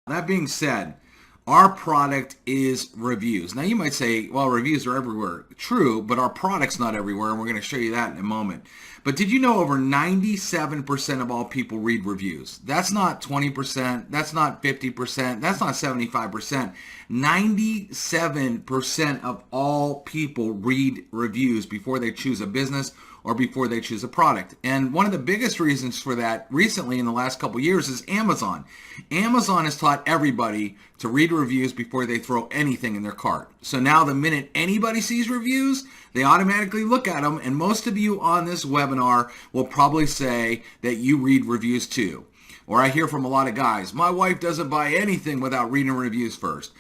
That being said, our product is reviews. Now you might say, well, reviews are everywhere. True, but our product's not everywhere, and we're going to show you that in a moment. But did you know over 97% of all people read reviews? That's not 20%, that's not 50%, that's not 75%. 97% of all people read reviews before they choose a business or before they choose a product. And one of the biggest reasons for that recently in the last couple of years is Amazon. Amazon has taught everybody to read reviews before they throw anything in their cart. So now the minute anybody sees reviews, they automatically look at them. And most of you on this webinar will probably say that you read reviews too. Or I hear from a lot of guys, my wife doesn't buy anything without reading reviews first.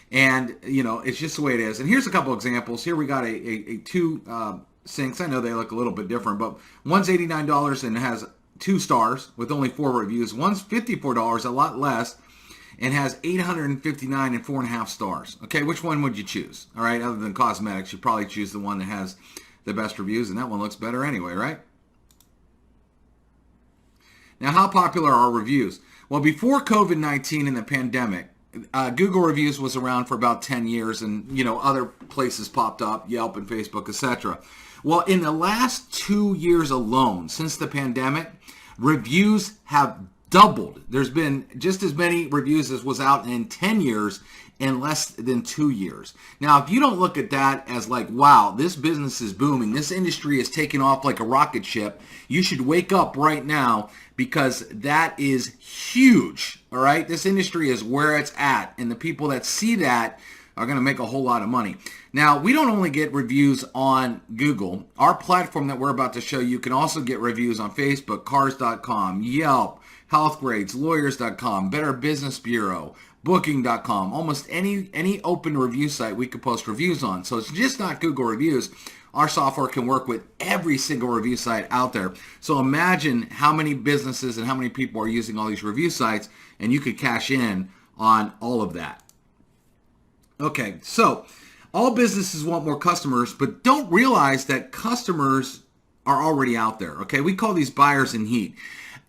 And, you know, it's just the way it is. And here's a couple examples. Here we got a two sinks. I know they look a little bit different, but one's $89 and has 2 stars with only 4 reviews. One's $54, a lot less, and has 859 and 4.5 stars. Okay, which one would you choose? All right, other than cosmetics, you probably choose the one that has the best reviews, and that one looks better anyway, right? Now, how popular are reviews? Well, before COVID-19 and the pandemic, Google reviews was around for about 10 years, and you know, other places popped up, Yelp and Facebook, etc. Well, in the last 2 years alone, since the pandemic, reviews have doubled. There's been just as many reviews as was out in 10 years in less than 2 years. Now, if you don't look at that as like, wow, this business is booming, this industry is taking off like a rocket ship, you should wake up right now, because that is huge, all right? This industry is where it's at, and the people that see that are going to make a whole lot of money. Now, we don't only get reviews on Google. Our platform that we're about to show you can also get reviews on Facebook, Cars.com, Yelp, Healthgrades, Lawyers.com, Better Business Bureau, Booking.com. Almost any open review site we could post reviews on. So it's just not Google reviews. Our software can work with every single review site out there. So imagine how many businesses and how many people are using all these review sites, and you could cash in on all of that. Okay, so all businesses want more customers, but don't realize that customers are already out there. Okay, we call these buyers in heat.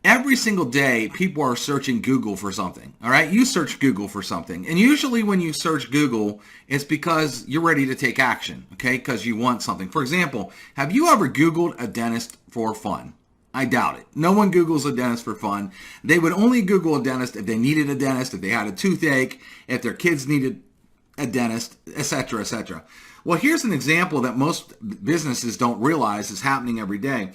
Every single day, people are searching Google for something. All right, you search Google for something. And usually when you search Google, it's because you're ready to take action, okay, because you want something. For example, have you ever Googled a dentist for fun? I doubt it. No one Googles a dentist for fun. They would only Google a dentist if they needed a dentist, if they had a toothache, if their kids needed a dentist, etc., etc. Well, here's an example that most businesses don't realize is happening every day.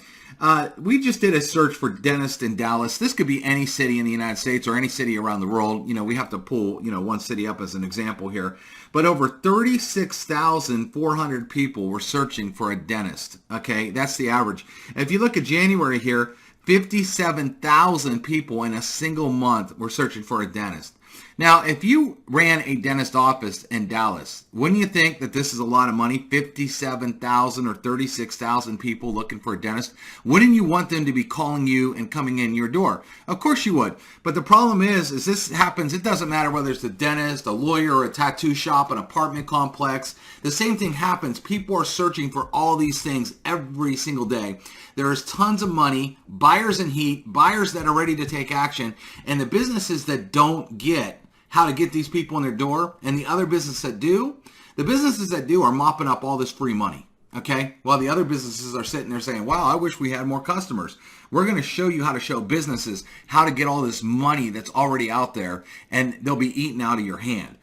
We just did a search for dentist in Dallas. This could be any city in the United States or any city around the world. You know, we have to pull, one city up as an example here. But over 36,400 people were searching for a dentist. Okay, that's the average. If you look at January here, 57,000 people in a single month were searching for a dentist. Now, if you ran a dentist office in Dallas, wouldn't you think that this is a lot of money? 57,000 or 36,000 people looking for a dentist. Wouldn't you want them to be calling you and coming in your door? Of course you would. But the problem is this happens, it doesn't matter whether it's a dentist, a lawyer, or a tattoo shop, an apartment complex. The same thing happens. People are searching for all these things every single day. There is tons of money, buyers in heat, buyers that are ready to take action, and the businesses that don't get how to get these people in their door, and the other businesses that do, the businesses that do are mopping up all this free money, okay? While the other businesses are sitting there saying, wow, I wish we had more customers. We're going to show you how to show businesses how to get all this money that's already out there, and they'll be eaten out of your hand.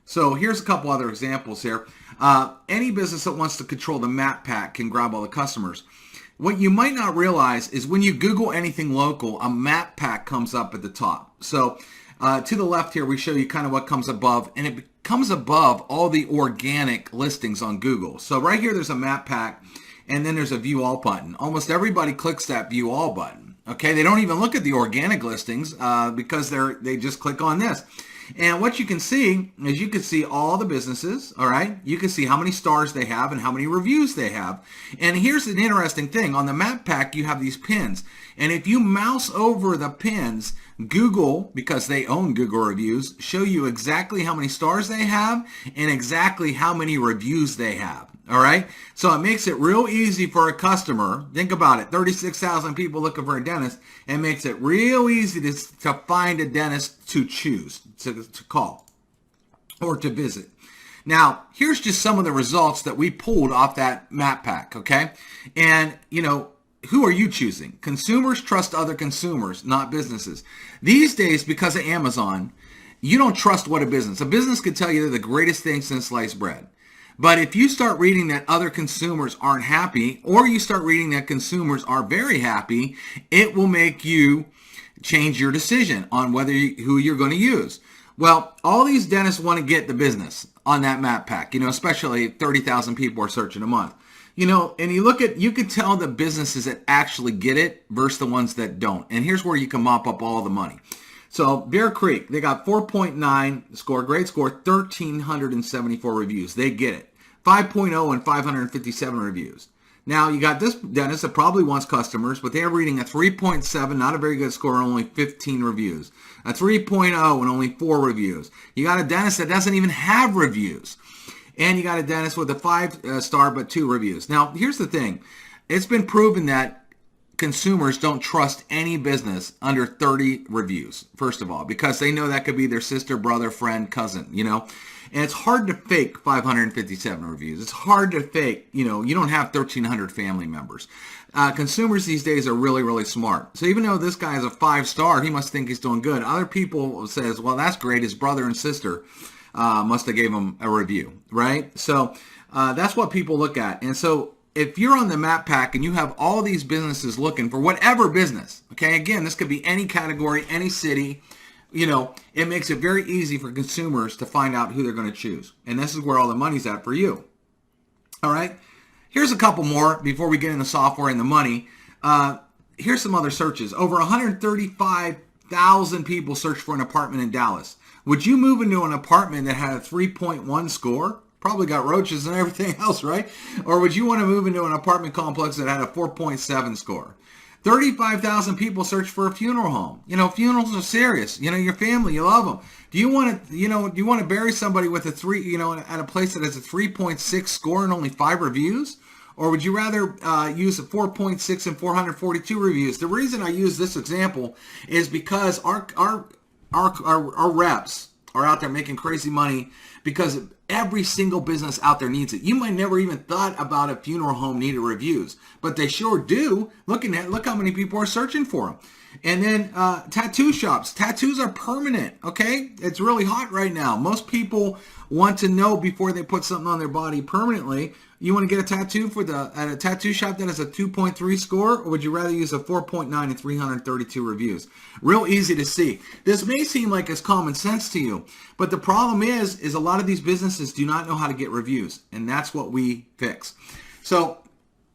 So here's a couple other examples here. Any business that wants to control the map pack can grab all the customers. What you might not realize is when you Google anything local, a map pack comes up at the top. So to the left here, we show you kind of what comes above, and it comes above all the organic listings on Google. So right here, there's a map pack, and then there's a view all button. Almost everybody clicks that view all button. Okay, they don't even look at the organic listings because they just click on this. And what you can see is you can see all the businesses, all right? You can see how many stars they have and how many reviews they have. And here's an interesting thing. On the map pack, you have these pins. And if you mouse over the pins, Google, because they own Google reviews, show you exactly how many stars they have and exactly how many reviews they have. All right. So it makes it real easy for a customer. Think about it. 36,000 people looking for a dentist. It makes it real easy to find a dentist to choose, to call or to visit. Now, here's just some of the results that we pulled off that map pack. Okay. And, who are you choosing? Consumers trust other consumers, not businesses. These days, because of Amazon, you don't trust what a business could tell you they're the greatest thing since sliced bread. But if you start reading that other consumers aren't happy, or you start reading that consumers are very happy, it will make you change your decision on who you're going to use. Well, all these dentists want to get the business on that map pack, especially 30,000 people are searching a month. And you can tell the businesses that actually get it versus the ones that don't. And here's where you can mop up all the money. So Bear Creek, they got 4.9 score, great score, 1,374 reviews. They get it. 5.0 and 557 reviews. Now, you got this dentist that probably wants customers, but they're reading a 3.7, not a very good score, only 15 reviews. A 3.0 and only 4 reviews. You got a dentist that doesn't even have reviews. And you got a dentist with a 5-star but 2 reviews. Now, here's the thing. It's been proven that consumers don't trust any business under 30 reviews, first of all, because they know that could be their sister, brother, friend, cousin, And it's hard to fake 557 reviews. It's hard to fake, you don't have 1,300 family members. Consumers these days are really, really smart. So even though this guy is a 5-star, he must think he's doing good. Other people says, well, that's great. His brother and sister must have gave him a review, right? So that's what people look at. And so if you're on the map pack and you have all these businesses looking for whatever business, okay, again, this could be any category, any city, it makes it very easy for consumers to find out who they're going to choose. And this is where all the money's at for you. All right. Here's a couple more before we get into software and the money. Here's some other searches. Over 135,000 people searched for an apartment in Dallas. Would you move into an apartment that had a 3.1 score? Probably got roaches and everything else, right? Or would you want to move into an apartment complex that had a 4.7 score? 35,000 people search for a funeral home. Funerals are serious. Your family, you love them. Do you want to bury somebody with a 3, at a place that has a 3.6 score and only 5 reviews? Or would you rather use a 4.6 and 442 reviews? The reason I use this example is because our reps are out there making crazy money because every single business out there needs it. You might never even thought about a funeral home needed reviews, but they sure do. Look how many people are searching for them. And then tattoo shops. Tattoos are permanent, okay? It's really hot right now. Most people want to know before they put something on their body permanently. You want to get a tattoo at a tattoo shop that has a 2.3 score, or would you rather use a 4.9 and 332 reviews? Real easy to see. This may seem like it's common sense to you, but the problem is a lot of these businesses do not know how to get reviews, and that's what we fix. So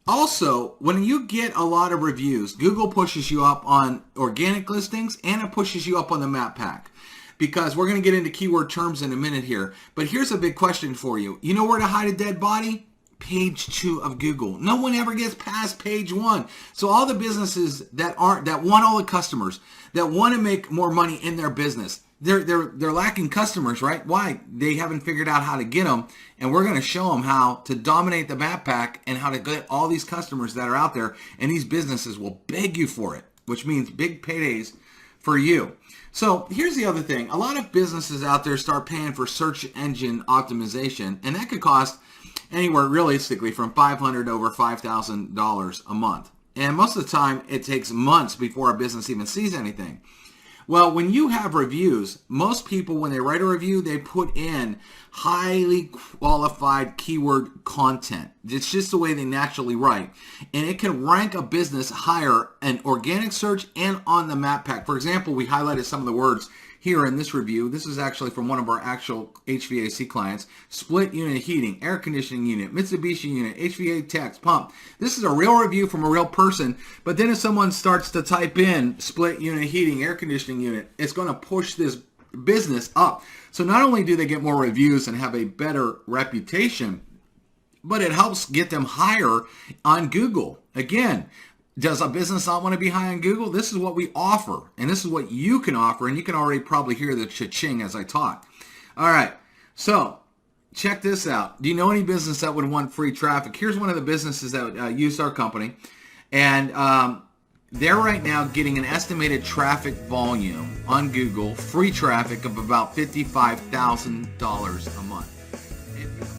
also, when you get a lot of reviews, Google pushes you up on organic listings and it pushes you up on the map pack. Because we're going to get into keyword terms in a minute here. But here's a big question for you. You know where to hide a dead body? Page 2 of Google. No one ever gets past page 1. So all the businesses that want all the customers, that want to make more money in their business, they're lacking customers, right? Why? They haven't figured out how to get them, and we're going to show them how to dominate the map pack and how to get all these customers that are out there, and these businesses will beg you for it, which means big paydays for you. So here's the other thing. A lot of businesses out there start paying for search engine optimization, and that could cost anywhere realistically from $500 over $5,000 a month. And most of the time, it takes months before a business even sees anything. Well, when you have reviews, most people, when they write a review, they put in highly qualified keyword content. It's just the way they naturally write. And it can rank a business higher in organic search and on the map pack. For example, we highlighted some of the words here in this review. This is actually from one of our actual HVAC clients. Split unit heating, air conditioning unit, Mitsubishi unit, HVAC techs, pump. This is a real review from a real person, but then if someone starts to type in split unit heating, air conditioning unit, it's going to push this business up. So not only do they get more reviews and have a better reputation, but it helps get them higher on Google. Again, does a business not want to be high on Google? This is what we offer, and this is what you can offer, and you can already probably hear the cha-ching as I talk. All right, so check this out. Do you know any business that would want free traffic? Here's one of the businesses that used our company, and they're right now getting an estimated traffic volume on Google, free traffic of about $55,000 a month.